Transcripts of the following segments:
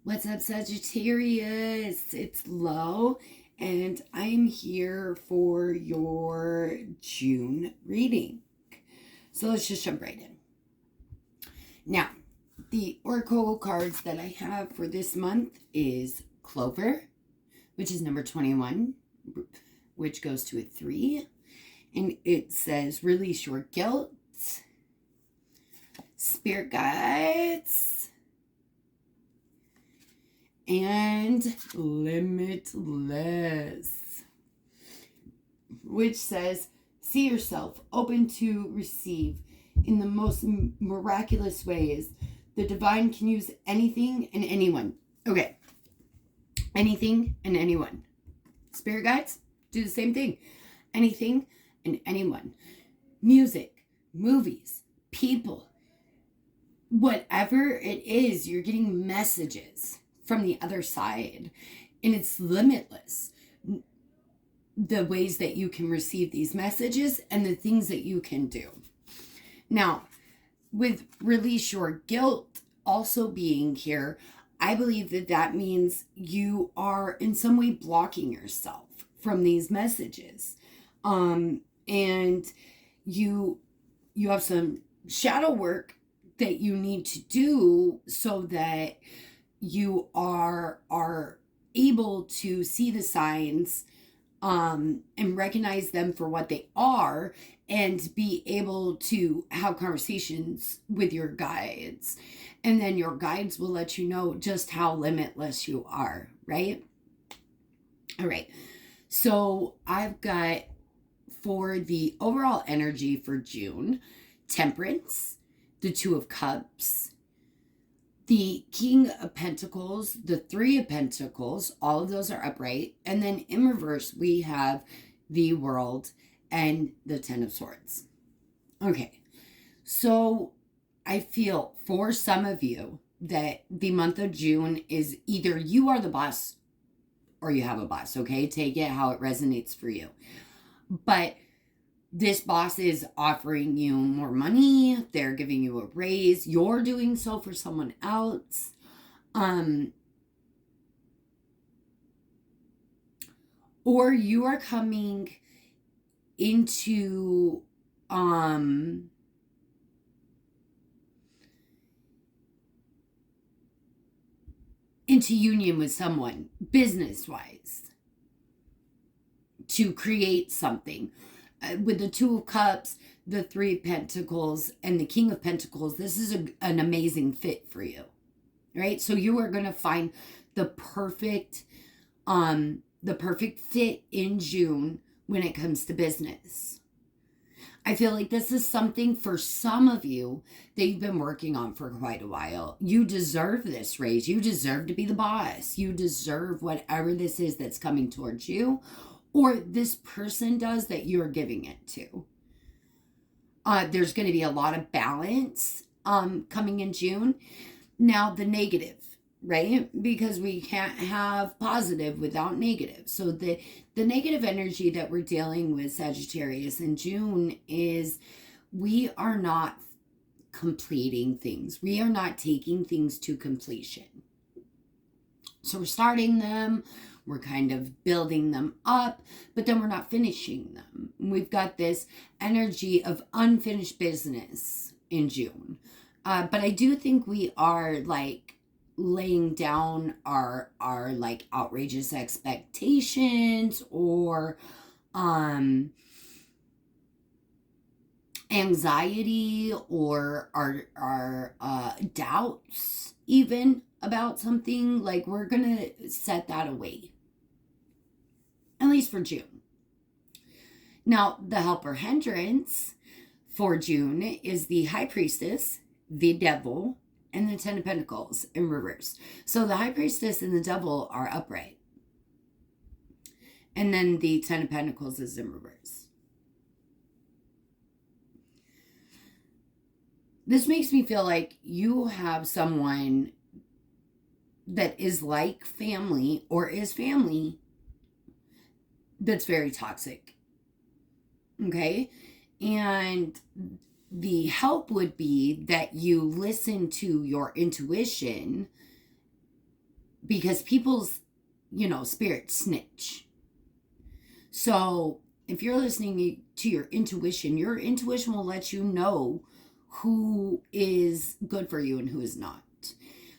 What's up, Sagittarius? It's Lo, and I'm here for your June reading. So let's just jump right in. Now, the oracle cards that I have for this month is Clover, which is number 21, which goes to a 3. And it says, release your guilt, spirit guides, and limitless, which says, see yourself open to receive in the most miraculous ways. The divine can use anything and anyone. Okay. Anything and anyone. Spirit guides do the same thing. Anything and anyone. Music, movies, people, whatever it is, you're getting messages from the other side, and it's limitless, the ways that you can receive these messages and the things that you can do. Now, with release your guilt also being here, I believe that that means you are in some way blocking yourself from these messages, and you have some shadow work that you need to do so that you are able to see the signs and recognize them for what they are, and be able to have conversations with your guides. And then your guides will let you know just how limitless you are, right? All right. So I've got, for the overall energy for June, Temperance, the Two of Cups, the King of Pentacles, the Three of Pentacles, all of those are upright. And then in reverse, we have the World and the Ten of Swords. Okay, so I feel for some of you that the month of June is either you are the boss or you have a boss, okay? Take it how it resonates for you. But this boss is offering you more money. They're giving you a raise. You're doing so for someone else. Or you are coming into union with someone business-wise to create something. With the Two of Cups, the Three of Pentacles, and the King of Pentacles, this is an amazing fit for you, right? So you are going to find the perfect fit in June when it comes to business. I feel like this is something for some of you that you've been working on for quite a while. You deserve this raise. You deserve to be the boss. You deserve whatever this is that's coming towards you, or this person does that you're giving it to. There's going to be a lot of balance coming in June. Now, the negative, right? Because we can't have positive without negative. So the negative energy that we're dealing with, Sagittarius, in June is we are not completing things. We are not taking things to completion. So we're starting them. We're kind of building them up, but then we're not finishing them. We've got this energy of unfinished business in June. But I do think we are like laying down our like outrageous expectations or anxiety or our doubts even about something. Like, we're gonna set that away, at least for June. Now, the helper hindrance for June is the High Priestess, the Devil, and the Ten of Pentacles in reverse. So the High Priestess and the Devil are upright. And then the Ten of Pentacles is in reverse. This makes me feel like you have someone that is like family or is family that's very toxic. Okay? And the help would be that you listen to your intuition because people's, spirits snitch. So if you're listening to your intuition will let you know who is good for you and who is not,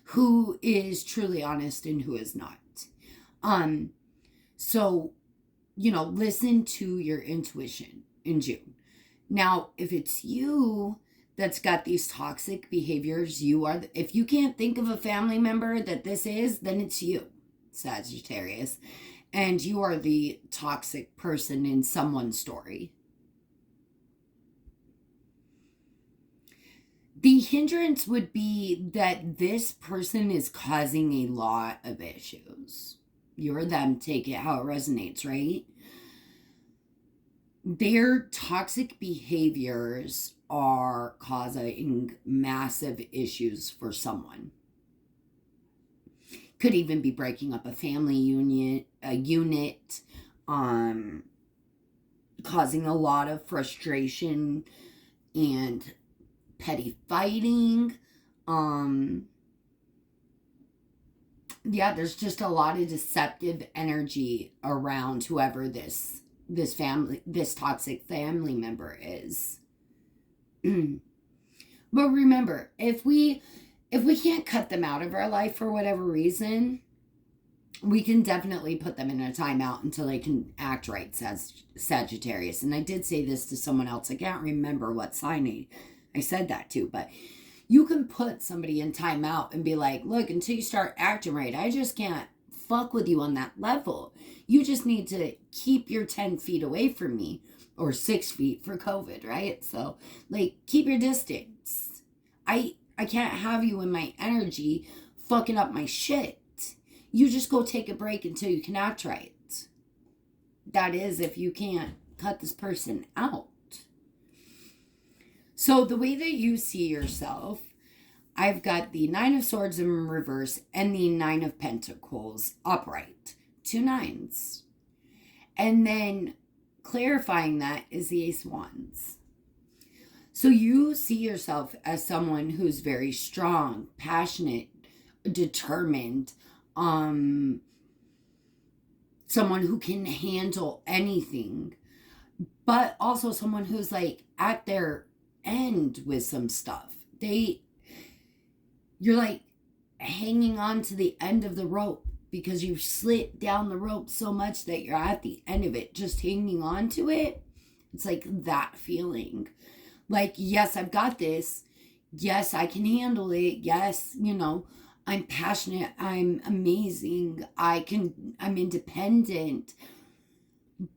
who is truly honest and who is not. So, listen to your intuition in June. Now, if it's you that's got these toxic behaviors, if you can't think of a family member that this is, then it's you, Sagittarius. And you are the toxic person in someone's story. The hindrance would be that this person is causing a lot of issues. You or them, take it how it resonates, right? Their toxic behaviors are causing massive issues for someone. Could even be breaking up a family unit, causing a lot of frustration and petty fighting. There's just a lot of deceptive energy around whoever this toxic family member is. But remember, if we can't cut them out of our life for whatever reason, we can definitely put them in a timeout until they can act right, says Sagittarius. And I did say this to someone else. I can't remember what sign I said that to, but you can put somebody in timeout and be like, look, until you start acting right, I just can't fuck with you on that level. You just need to keep your 10 feet away from me, or 6 feet for COVID, right? So, keep your distance. I can't have you in my energy fucking up my shit. You just go take a break until you can act right. That is, if you can't cut this person out. So the way that you see yourself, I've got the 9 of Swords in reverse and the 9 of Pentacles upright. 2 9s. And then clarifying that is the Ace of Wands. So you see yourself as someone who's very strong, passionate, determined, someone who can handle anything, but also someone who's at their end with some stuff. You're hanging on to the end of the rope because you've slid down the rope so much that you're at the end of it, just hanging on to it. It's that feeling. Yes, I've got this. Yes, I can handle it. Yes, I'm passionate. I'm amazing. I'm independent.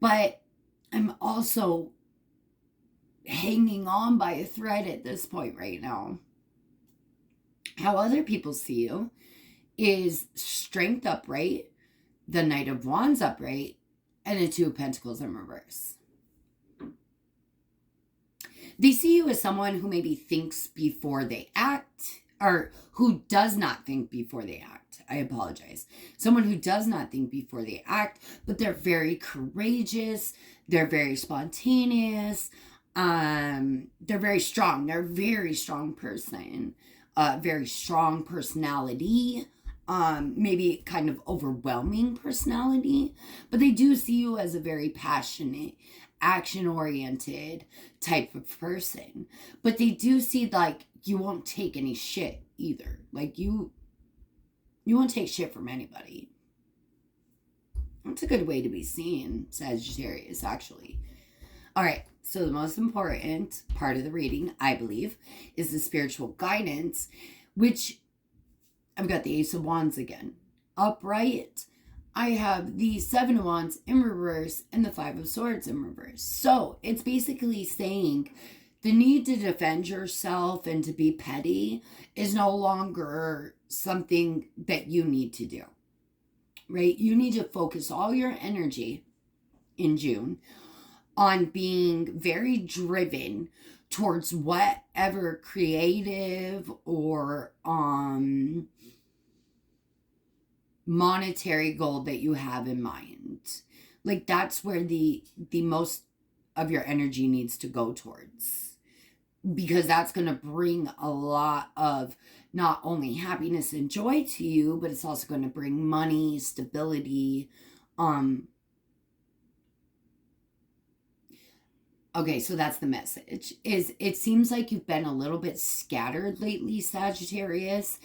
But I'm also hanging on by a thread at this point right now. How other people see you is strength upright, the Knight of Wands upright, and the 2 of Pentacles in reverse. They see you as someone who maybe thinks before they act, or who does not think before they act. I apologize. Someone who does not think before they act, but they're very courageous. They're very spontaneous. They're very strong. They're a very strong person. Very strong personality. Maybe kind of overwhelming personality. But they do see you as a very passionate, action-oriented type of person. But they do see you won't take any shit either. You won't take shit from anybody. That's a good way to be seen, Sagittarius, actually. All right, so the most important part of the reading, I believe, is the spiritual guidance, which I've got the Ace of Wands again. Upright, I have the 7 of Wands in reverse and the 5 of Swords in reverse. So it's basically saying the need to defend yourself and to be petty is no longer something that you need to do, right? You need to focus all your energy in June on being very driven towards whatever creative or monetary goal that you have in mind. That's where the most of your energy needs to go towards, because that's going to bring a lot of not only happiness and joy to you, but it's also going to bring money, stability. Okay, so that's the message. It seems like you've been a little bit scattered lately, Sagittarius,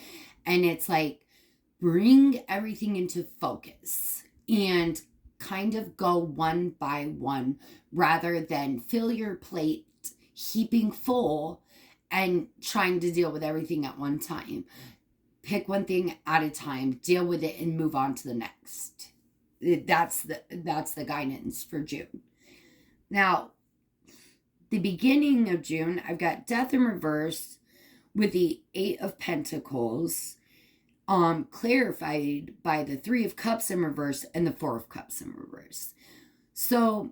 and it's like bring everything into focus and kind of go one by one rather than fill your plate heaping full and trying to deal with everything at one time. Pick one thing at a time, deal with it, and move on to the next. That's the guidance for June. Now, the beginning of June, I've got Death in reverse with the Eight of Pentacles, clarified by the Three of Cups in reverse and the Four of Cups in reverse. So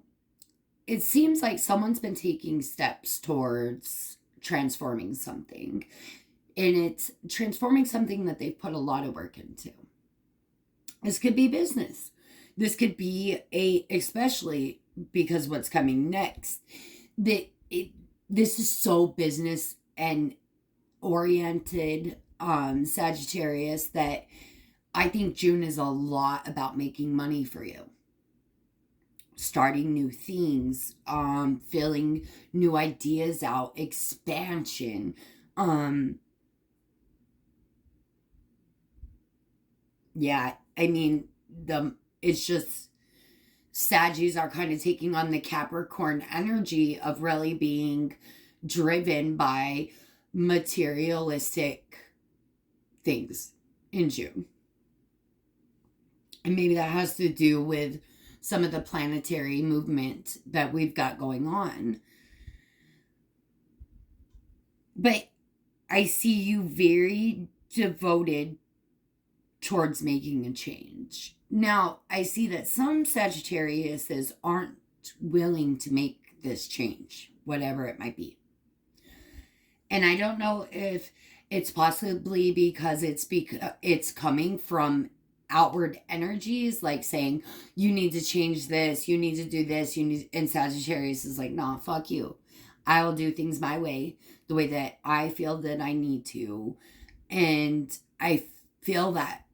it seems like someone's been taking steps towards transforming something. And it's transforming something that they've put a lot of work into. This could be business. This could be especially because what's coming next, this is so business and oriented, Sagittarius, that I think June is a lot about making money for you. Starting new things, filling new ideas out, expansion, yeah, I mean, it's just Saggies are kind of taking on the Capricorn energy of really being driven by materialistic things in June. And maybe that has to do with some of the planetary movement that we've got going on. But I see you very devoted towards making a change. Now, I see that some Sagittariuses aren't willing to make this change, whatever it might be. And I don't know if it's possibly because it's coming from outward energies, like saying, you need to change this, you need to do this, and Sagittarius is like, nah, fuck you. I will do things my way, the way that I feel that I need to. And I feel that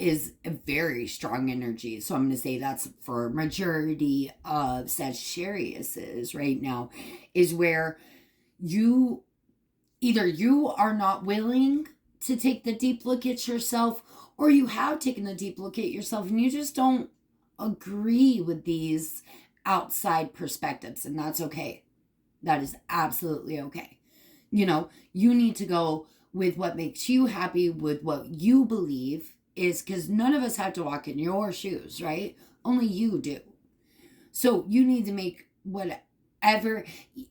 is a very strong energy. So I'm going to say that's for a majority of Sagittariuses right now, is where either you are not willing to take the deep look at yourself, or you have taken the deep look at yourself and you just don't agree with these outside perspectives. And that's okay. That is absolutely okay. You need to go with what makes you happy, with what you believe is, because none of us have to walk in your shoes, right? Only you do. So you need to make whatever,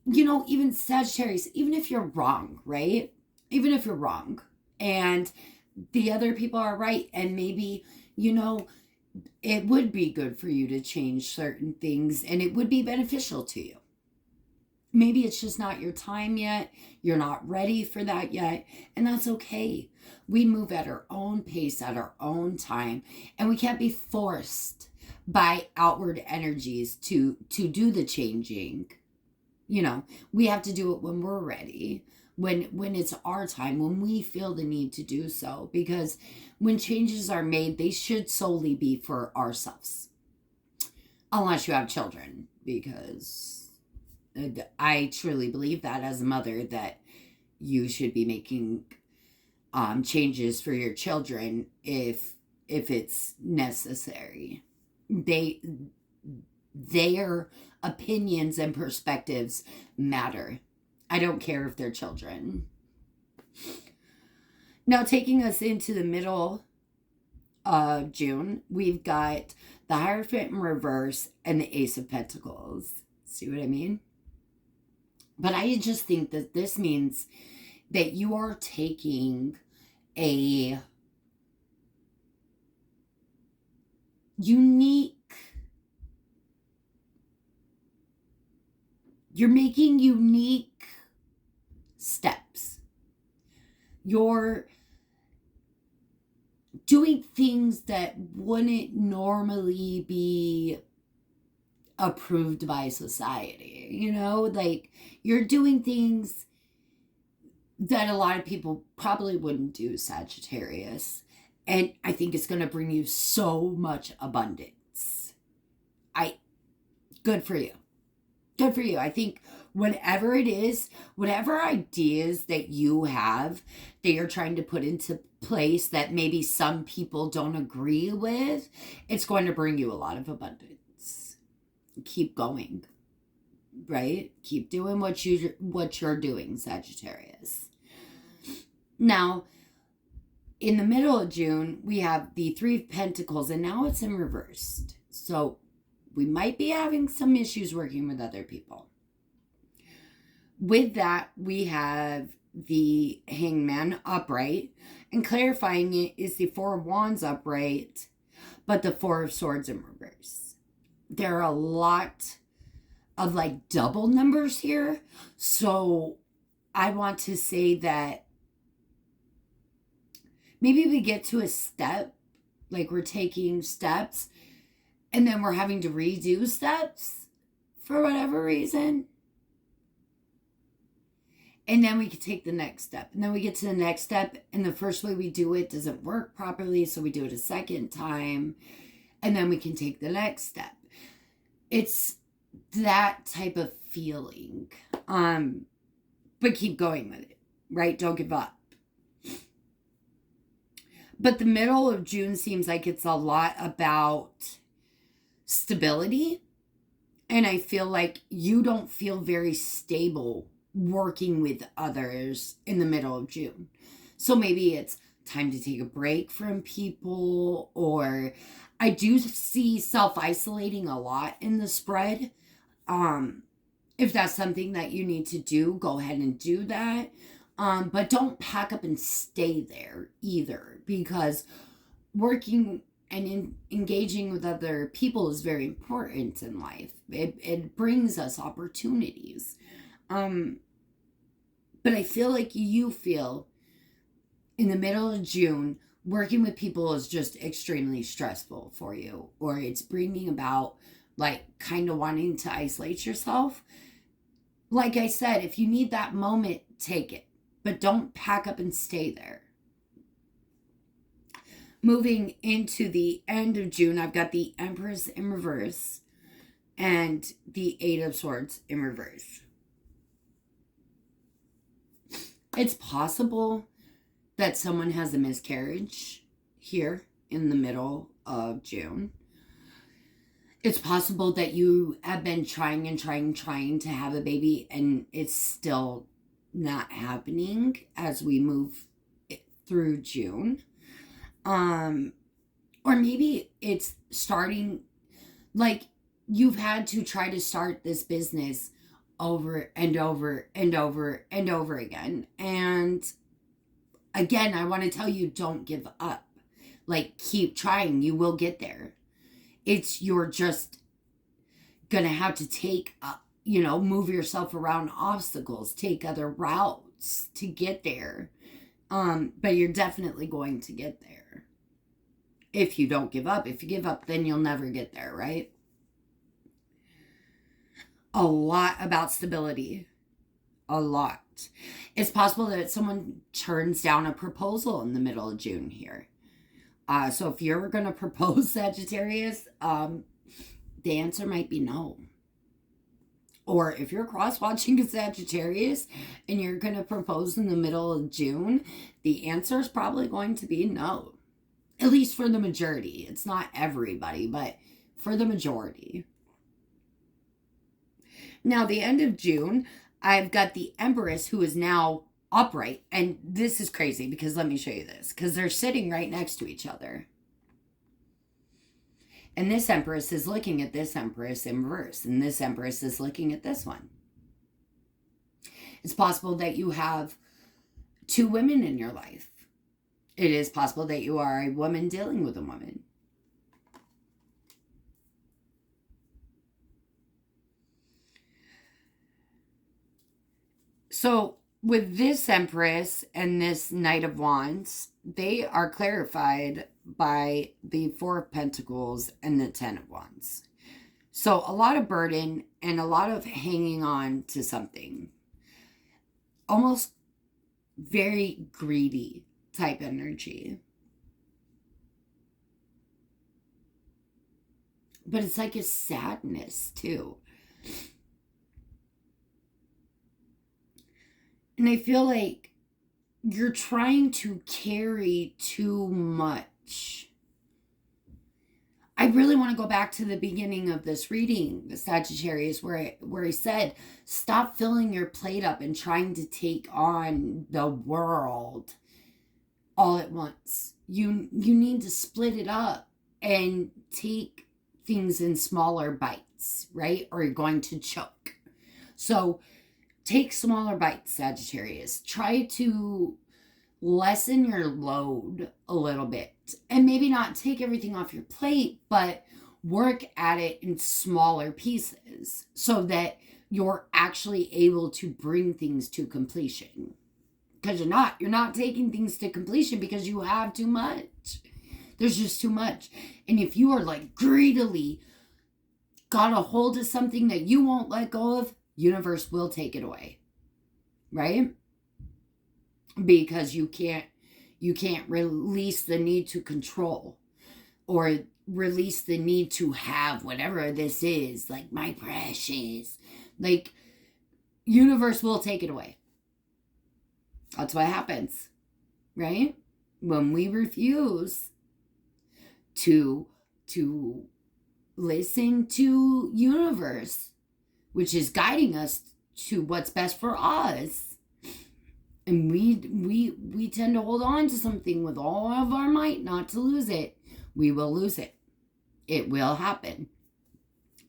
even Sagittarius, even if you're wrong, right? Even if you're wrong and the other people are right, and maybe, it would be good for you to change certain things and it would be beneficial to you. Maybe it's just not your time yet. You're not ready for that yet. And that's okay. We move at our own pace, at our own time. And we can't be forced by outward energies to do the changing. We have to do it when we're ready. When it's our time, when we feel the need to do so. Because when changes are made, they should solely be for ourselves. Unless you have children. Because I truly believe that as a mother, that you should be making changes for your children if it's necessary. Their opinions and perspectives matter. I don't care if they're children. Now, taking us into the middle of June, we've got the Hierophant in reverse and the Ace of Pentacles. See what I mean? But I just think that this means that you are taking a you're making unique steps. You're doing things that wouldn't normally be approved by society, like you're doing things that a lot of people probably wouldn't do, Sagittarius. And I think it's going to bring you so much abundance. Good for you. Good for you. I think whatever it is, whatever ideas that you have that you're trying to put into place that maybe some people don't agree with, it's going to bring you a lot of abundance. Keep going, right? Keep doing what you're doing, Sagittarius. Now, in the middle of June, we have the Three of Pentacles, and now it's in reversed. So we might be having some issues working with other people. With that, we have the Hangman upright, and clarifying it is the Four of Wands upright, but the Four of Swords in reverse. There are a lot of like double numbers here, so I want to say that maybe we get to a step, like we're taking steps, and then we're having to redo steps for whatever reason. And then we can take the next step. And then we get to the next step, and the first way we do it doesn't work properly, so we do it a second time, and then we can take the next step. It's that type of feeling. But keep going with it, right? Don't give up. But the middle of June seems like it's a lot about stability. And I feel like you don't feel very stable working with others in the middle of June. So maybe it's time to take a break from people, or I do see self-isolating a lot in the spread. If that's something that you need to do, go ahead and do that. But don't pack up and stay there either, because working and engaging with other people is very important in life. It brings us opportunities. But I feel like you feel in the middle of June, working with people is just extremely stressful for you, or it's bringing about like kind of wanting to isolate yourself. Like I said, if you need that moment, take it, but don't pack up and stay there. Moving into the end of June, I've got the Empress in reverse and the Eight of Swords in reverse. It's possible that someone has a miscarriage here in the middle of June. It's possible that you have been trying to have a baby, and it's still not happening as we move through June. Or maybe it's starting, like you've had to try to start this business over and over and over and over again. And again, I want to tell you, don't give up. Like, keep trying. You will get there. You're just going to have to take, move yourself around obstacles, take other routes to get there. But you're definitely going to get there. If you don't give up. If you give up, then you'll never get there, right? A lot about stability. A lot. It's possible that someone turns down a proposal in the middle of June here. So if you're going to propose, Sagittarius, the answer might be no. Or if you're cross-watching a Sagittarius and you're going to propose in the middle of June, the answer is probably going to be no. At least for the majority. It's not everybody, but for the majority. Now, the end of June, I've got the Empress, who is now upright. And this is crazy, because let me show you this. Because they're sitting right next to each other. And this Empress is looking at this Empress in reverse. And this Empress is looking at this one. It's possible that you have two women in your life. It is possible that you are a woman dealing with a woman. So with this Empress and this Knight of Wands, they are clarified by the Four of Pentacles and the Ten of Wands. So a lot of burden and a lot of hanging on to something. Almost very greedy type energy. But it's like a sadness too. And I feel like you're trying to carry too much. I really want to go back to the beginning of this reading, the Sagittarius, where I said, stop filling your plate up and trying to take on the world all at once. You need to split it up and take things in smaller bites, right? Or you're going to choke. So take smaller bites, Sagittarius. Try to lessen your load a little bit, and maybe not take everything off your plate, but work at it in smaller pieces so that you're actually able to bring things to completion. Because you're not taking things to completion because you have too much. There's just too much. And if you are like greedily got a hold of something that you won't let go of, universe will take it away, right? Because you can't release the need to control or release the need to have whatever this is, like my precious. Like, universe will take it away. That's what happens, right? When we refuse to listen to universe, which is guiding us to what's best for us, and we tend to hold on to something with all of our might not to lose it, we will lose it. It will happen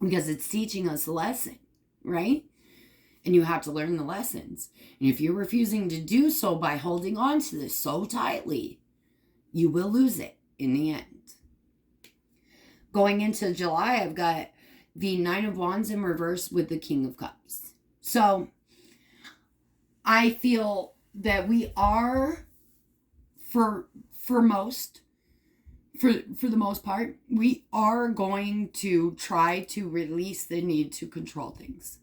because it's teaching us a lesson, right? And you have to learn the lessons. And if you're refusing to do so by holding on to this so tightly, you will lose it in the end. Going into July, I've got the Nine of Wands in reverse with the King of Cups. So I feel that we are, for the most part, we are going to try to release the need to control things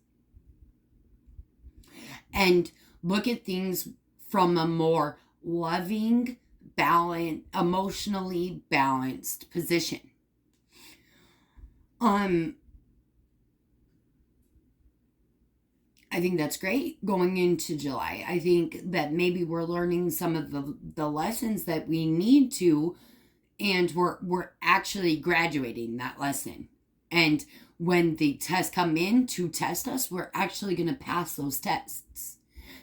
and look at things from a more loving, balanced, emotionally balanced position. I think that's great going into July. I think that maybe we're learning some of the lessons that we need to, and we're actually graduating that lesson. And when the tests come in to test us, we're actually going to pass those tests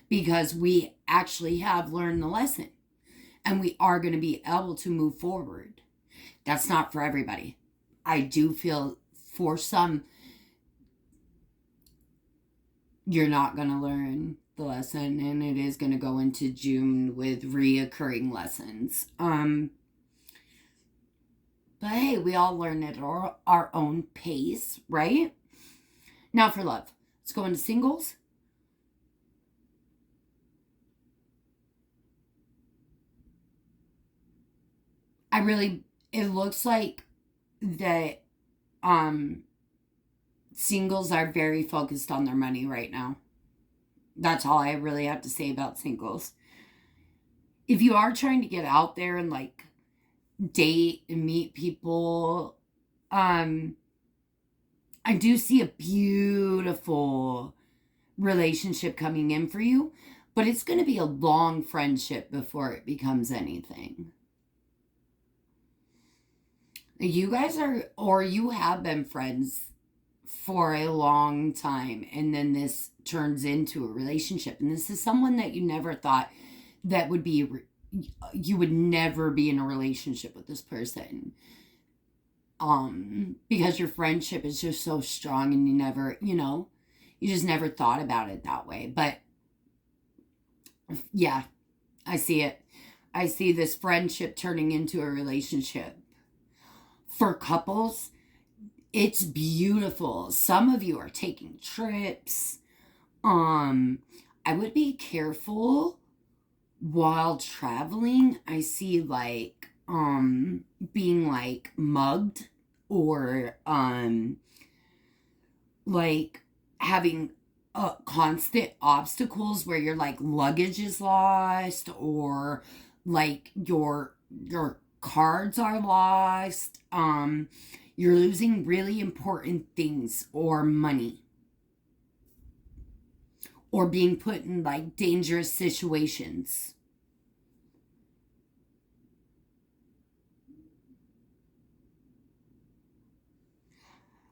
because we actually have learned the lesson and we are going to be able to move forward. That's not for everybody. I do feel for some, you're not going to learn the lesson, and it is going to go into June with reoccurring lessons. But hey, we all learn at our own pace, right? Now for love. Let's go into singles. It looks like that singles are very focused on their money right now. That's all I really have to say about singles. If you are trying to get out there and like date and meet people, I do see a beautiful relationship coming in for you, but it's going to be a long friendship before it becomes anything. You guys are, or you have been friends for a long time, and then this turns into a relationship, and this is someone that you never thought that would be, you would never be in a relationship with this person, because your friendship is just so strong, and you never, you just never thought about it that way. But yeah, I see it. I see this friendship turning into a relationship. For couples, it's beautiful. Some of you are taking trips. I would be careful while traveling. I see like being like mugged, or like having constant obstacles where your like luggage is lost, or like your cards are lost. You're losing really important things, or money, or being put in like dangerous situations.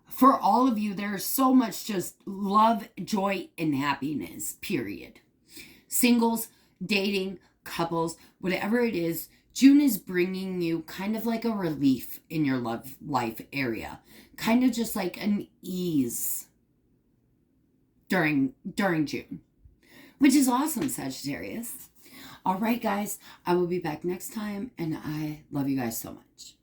For all of you, there's so much just love, joy, and happiness, period. Singles, dating, couples, whatever it is, June is bringing you kind of like a relief in your love life area. Kind of just like an ease during June, which is awesome, Sagittarius. All right, guys, I will be back next time, and I love you guys so much.